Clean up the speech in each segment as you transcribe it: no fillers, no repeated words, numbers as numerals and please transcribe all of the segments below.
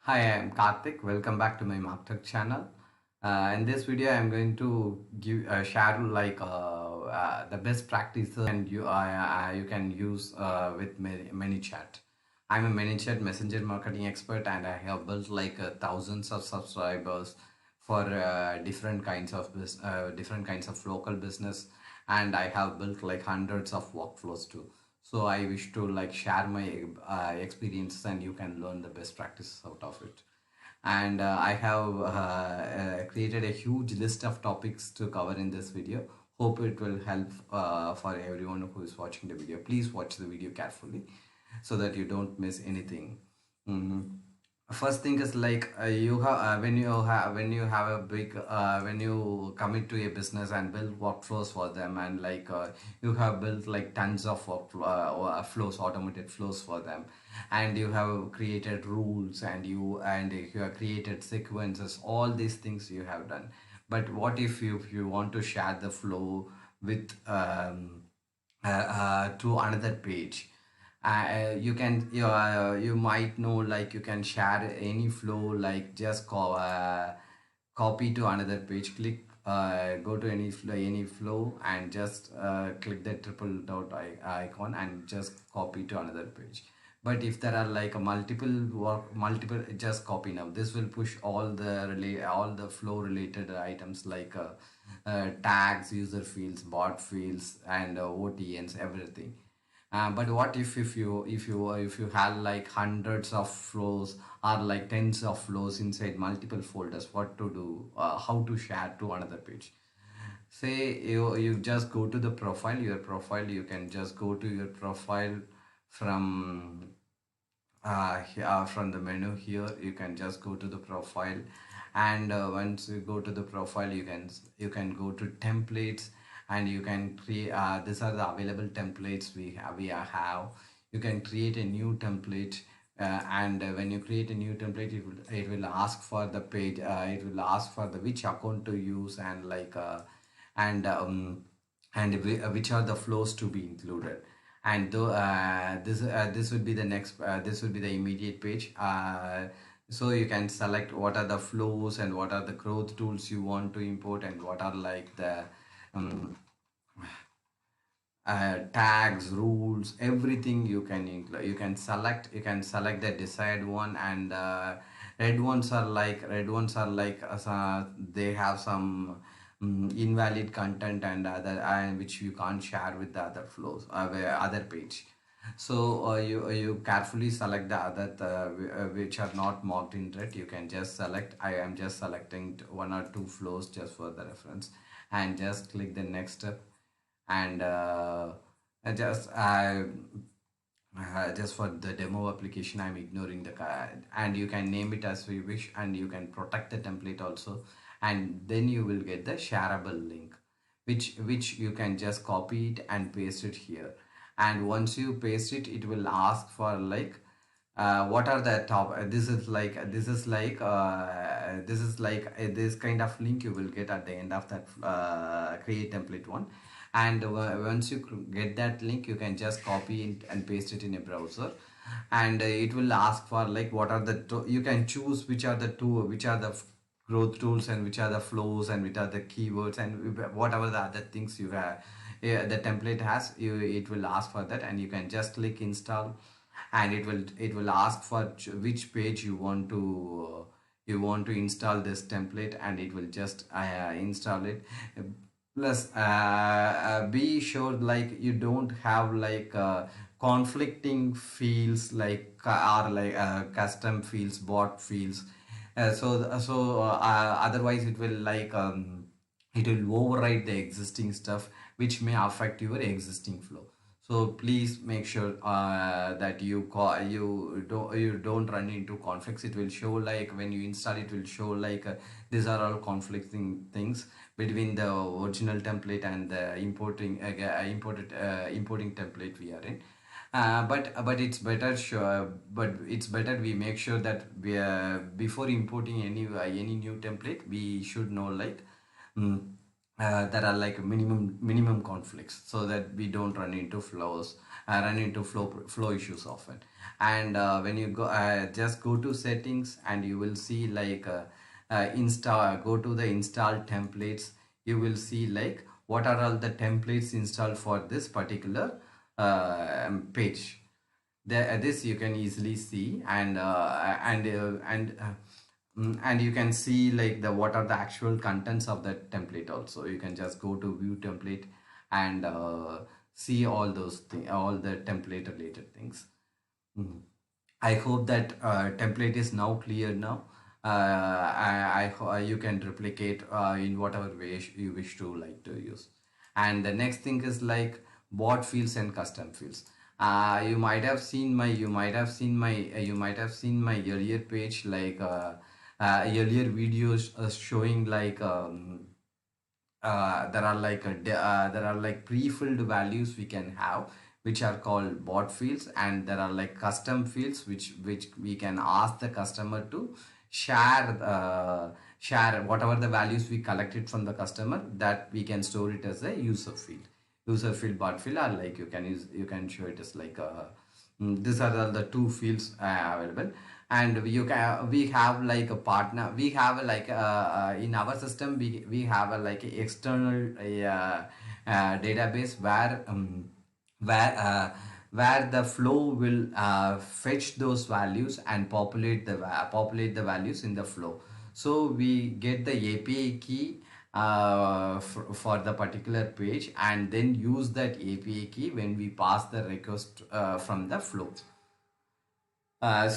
Hi, I am Karthik. Welcome back to my Martech channel. In this video, I'm going to give share the best practices and you can use with manychat. I'm a manychat messenger marketing expert, and I have built thousands of subscribers for different kinds of local business, and I have built like hundreds of workflows too. So I wish to like share my experiences, and you can learn the best practices out of it. And I have created a huge list of topics to cover in this video. Hope it will help for everyone who is watching the video. Please watch the video carefully so that you don't miss anything. Mhm. First thing is like you have when you have a big when you commit to a business and build workflows for them, and you have built like tons of flows, automated flows for them, and you have created rules, and you have created sequences, all these things you have done. But what if you want to share the flow with to another page? You might know, like, you can share any flow, like just copy to another page, click go to any flow, and just click the triple dot icon and just copy to another page. But if there are like a multiple, just copy now. This will push all the flow related items, like tags, user fields, bot fields, and OTNs, everything. But what if you have like hundreds of flows, or like tens of flows inside multiple folders? What to do? How to share to another page? Say you just go to the profile, your profile. You can just go to your profile from from the menu here. You can just go to the profile, and once you go to the profile, you can go to templates, and you can create these are the available templates we have. You can create a new template, and when you create a new template, it will ask for the page, it will ask for the which account to use, and which are the flows to be included. And this would be the next, this would be the immediate page. So you can select what are the flows and what are the growth tools you want to import, and what are like the um, tags, rules, everything you can include. You can select the desired one, and they have some invalid content, and which you can't share with the other flows, other page. So you carefully select the other which are not marked in red. You can just select. I am just selecting one or two flows just for the reference, and just click the next step. And I just just for the demo application, I'm ignoring the card, and you can name it as we wish, and you can protect the template also. And then you will get the shareable link, which you can just copy it and paste it here. And once you paste it, it will ask for like what are the top this kind of link you will get at the end of that create template one. And once you get that link, you can just copy it and paste it in a browser. And it will ask for like what are you can choose which are the growth tools, and which are the flows, and which are the keywords, and whatever the other things you have, yeah, the template has. It will ask for that, and you can just click install. And it will ask for which page you want to install this template, and it will just install it. Plus be sure like you don't have like conflicting fields, like or like custom fields, bot fields. Otherwise it will override the existing stuff, which may affect your existing flow. So please make sure that you don't run into conflicts. It will show like when you install, it will show like these are all conflicting things between the original template and the importing template we are in. But it's better we make sure that before importing any new template, we should know like mm, there are like minimum conflicts, so that we don't run into flow issues often. And when you go just go to settings, and you will see like install go to the install templates. You will see like what are all the templates installed for this particular page. This you can easily see. And you can see like the what are the actual contents of that template. Also, you can just go to view template and see all those things, all the template related things. Mhm. I hope that template is now clear now. You can replicate in whatever way you wish to like to use. And the next thing is like bot fields and custom fields. You might have seen my earlier page, like earlier videos showing like there are like pre-filled values we can have, which are called bot fields, and there are like custom fields which we can ask the customer to share share whatever the values we collected from the customer, that we can store it as a user field. Bot field are like you can show it as like these are the two fields available. And we have like a partner, we have like in our system we have a like a external database where where the flow will fetch those values and populate the values in the flow. So we get the API key for the particular page, and then use that API key when we pass the request from the flow. Then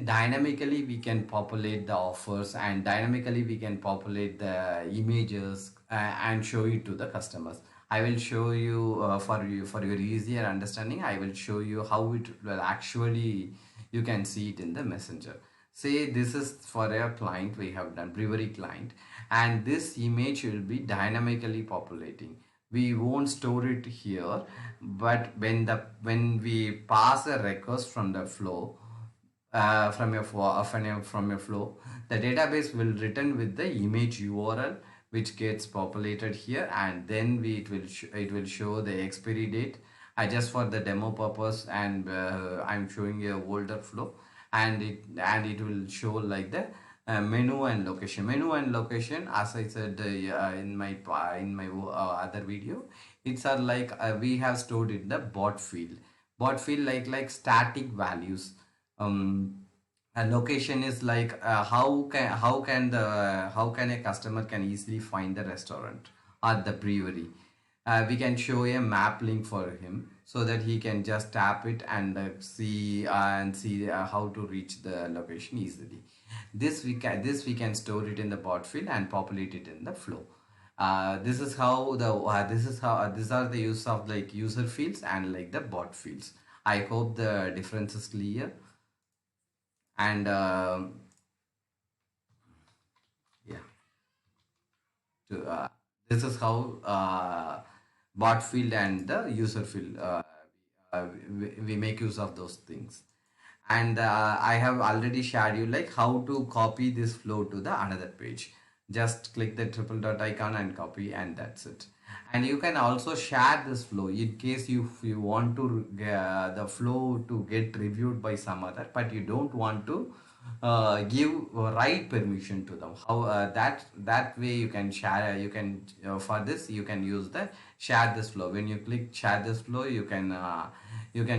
dynamically we can populate the offers, and dynamically we can populate the images and show it to the customers. I will show you for your easier understanding. I will show you how it will actually you can see it in the messenger. Say this is for a client, we have done brewery client, and this image will be dynamically populating. We won't store it here, but when we pass a request from the flow, from your flow, the database will return with the image URL, which gets populated here, and then it will show the expiry date. I just for the demo purpose, and I'm showing a older flow, and it will show like the menu and location, as I said in my other video. It's are like we have stored in the bot field like static values. A location is like how can a customer can easily find the restaurant or the brewery. We can show a map link for him, so that he can just tap it and see how to reach the location easily. This we can store it in the bot field and populate it in the flow. This is how the these are the use of like user fields and like the bot fields. I hope the difference is clear. And yeah, this is how bot field and the user field we make use of those things. And I have already shared you like how to copy this flow to the another page. Just click the triple dot icon and copy, and that's it. And you can also share this flow in case you want to the flow to get reviewed by some other, but you don't want to give right permission to them. How that way you can share, you can for this you can use the share this flow. When you click share this flow, you can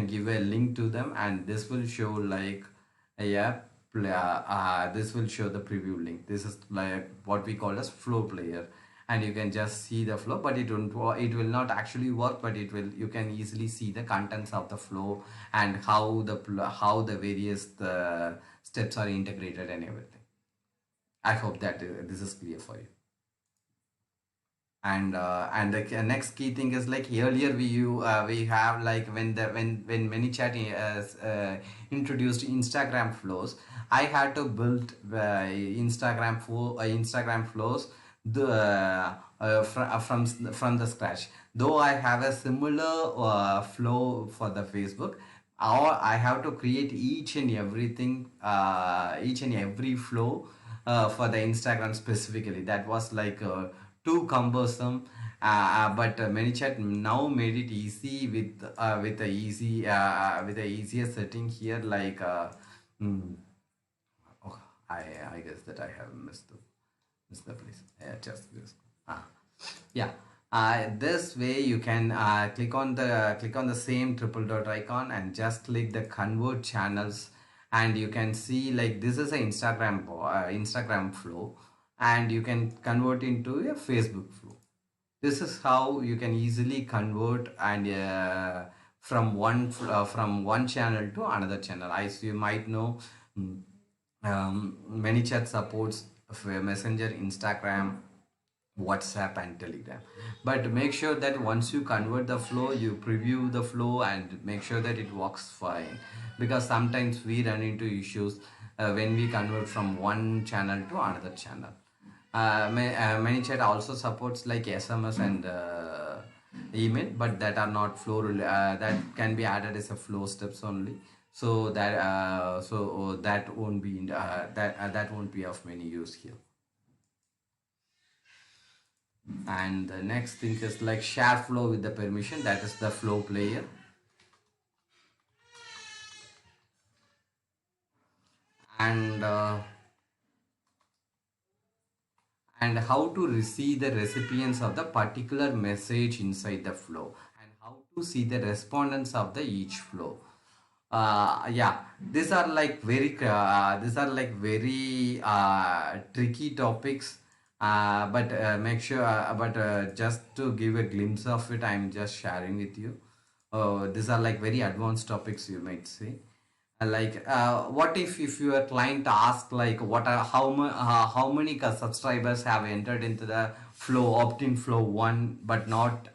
give a link to them, and this will show like yeah this will show the preview link. This is like what we call as flow player, and you can just see the flow, but it will not actually work, but you can easily see the contents of the flow, and how the various steps are integrated and everything. I hope that this is clear for you. And the next key thing is like earlier we have like when manychat introduced Instagram flows. I had to build Instagram flows the from the scratch. Though I have a similar flow for the Facebook, or I have to create each and every flow for the Instagram specifically. That was like too cumbersome. But ManyChat now made it easy with the easier setting here. Like hmm, oh, I guess that I have missed the place. Yeah, just this. Ah, yeah. This way you can click on the same triple dot icon and just click the convert channels, and you can see like this is an Instagram flow, and you can convert into a Facebook flow. This is how you can easily convert and from one channel to another channel. As you might know, mm, ManyChat supports Messenger, Instagram, WhatsApp, and Telegram. But make sure that once you convert the flow, you preview the flow and make sure that it works fine. Because sometimes we run into issues when we convert from one channel to another channel. ManyChat also supports like SMS and email, but that are not flow. That can be added as a flow steps only. So that won't be that won't be of many use here. And the next thing is like share flow with the permission, that is the flow player. And uh, and how to receive the recipients of the particular message inside the flow, and how to see the respondents of the each flow. Yeah, these are like very tricky topics. But make sure but just to give a glimpse of it, I'm just sharing with you. These are like very advanced topics, you might say. What if your client asks like how many subscribers have entered into the flow opt-in flow one, but not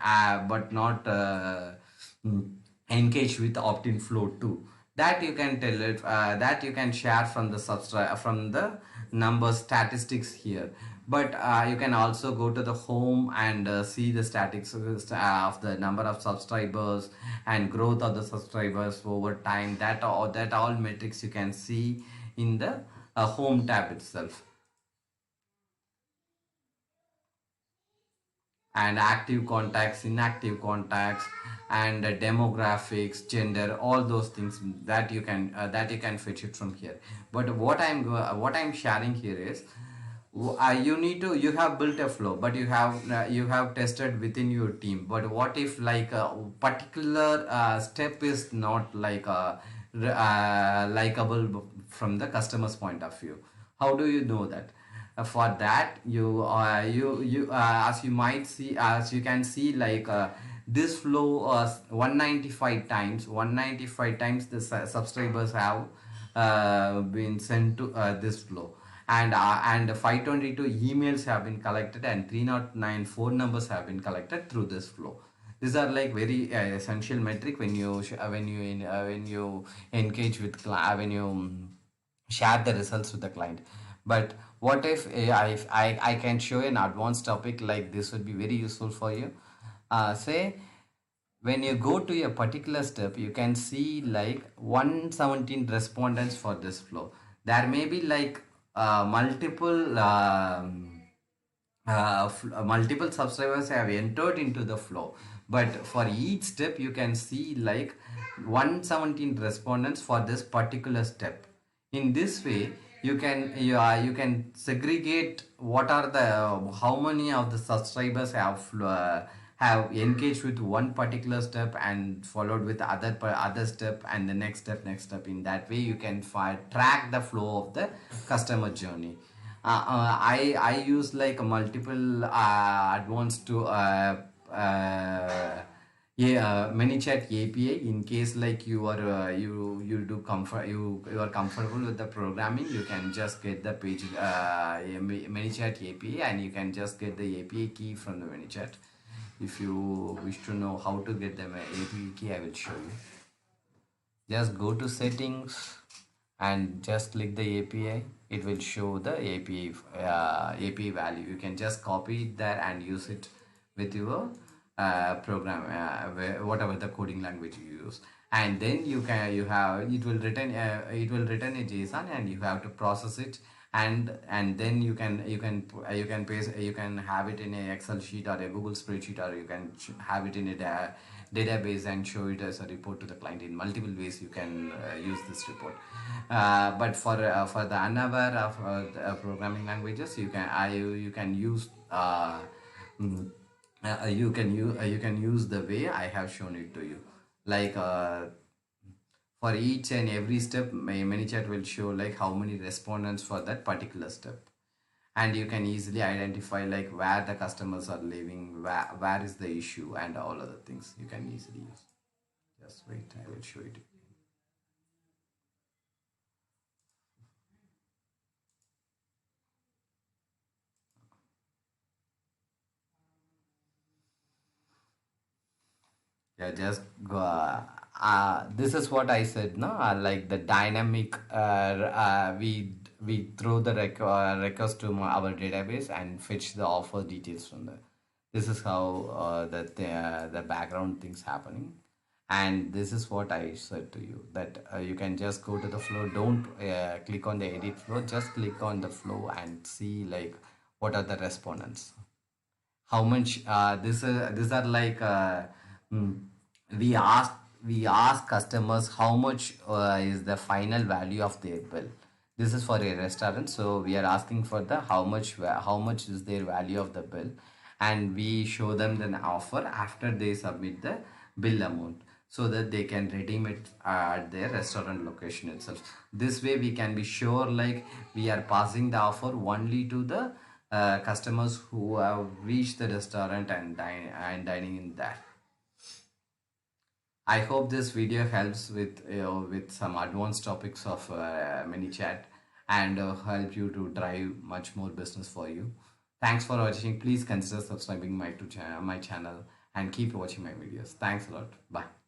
mm, engaged with opt-in flow 2. That you can tell it, that you can share from the subscribe from the number statistics here. But you can also go to the home and see the statistics of the number of subscribers and growth of the subscribers over time. That all metrics you can see in the home tab itself. And active contacts, inactive contacts, and demographics, gender, all those things that you can fetch it from here. But what I'm sharing here is you have built a flow, but you have tested within your team. But what if like a particular step is not like likable from the customer's point of view? How do you know that? For that, as you might see, as you can see, like this flow 195 times the subscribers have been sent to this flow, and 522 emails have been collected, and 309 phone numbers have been collected through this flow. These are like very essential metric when when you engage with when you share the results with the client. But what if I can show an advanced topic like this would be very useful for you. Say when you go to a particular step, you can see like 117 respondents for this flow. There may be like multiple multiple subscribers have entered into the flow, but for each step you can see like 117 respondents for this particular step. In this way you can segregate what are the how many of the subscribers have engaged with one particular step and followed with other step and the next step. In that way you can track the flow of the customer journey. I use like multiple advanced to ManyChat API. In case like you are comfortable with the programming, you can just get the page ManyChat API, and you can just get the API key from the ManyChat. If you wish to know how to get the API key, I will show you. Just go to settings and just click the API. It will show the API value. You can just copy it there and use it with your program, whatever the coding language you use. And then you have it will return a JSON, and you have to process it and then you can paste, you can have it in a Excel sheet or a Google spreadsheet, or you can have it in a database and show it as a report to the client. In multiple ways you can use this report. But for the unaware of the programming languages, you can use mm, you can use the way I have shown it to you. Like for each and every step, ManyChat will show like how many respondents for that particular step, and you can easily identify like where the customers are living, where is the issue, and all other things you can easily use. Just wait, I will show it. Yeah, just go. This is what I said, no? Like the dynamic, we throw the records to our database and fetch the offer details from there. This is how the background things happening, and this is what I said to you, that you can just go to the flow. Don't click on the edit flow. Just click on the flow and see like what are the respondents, how much these are like mm, we ask we ask customers how much is the final value of their bill. This is for a restaurant, so we are asking for the how much is their value of the bill, and we show them an offer after they submit the bill amount, so that they can redeem it at their restaurant location itself. This way we can be sure like we are passing the offer only to the customers who have reached the restaurant and dining in there. I hope this video helps with some advanced topics of ManyChat, and help you to drive much more business for you. Thanks for watching. Please consider subscribing my channel and keep watching my videos. Thanks a lot. Bye.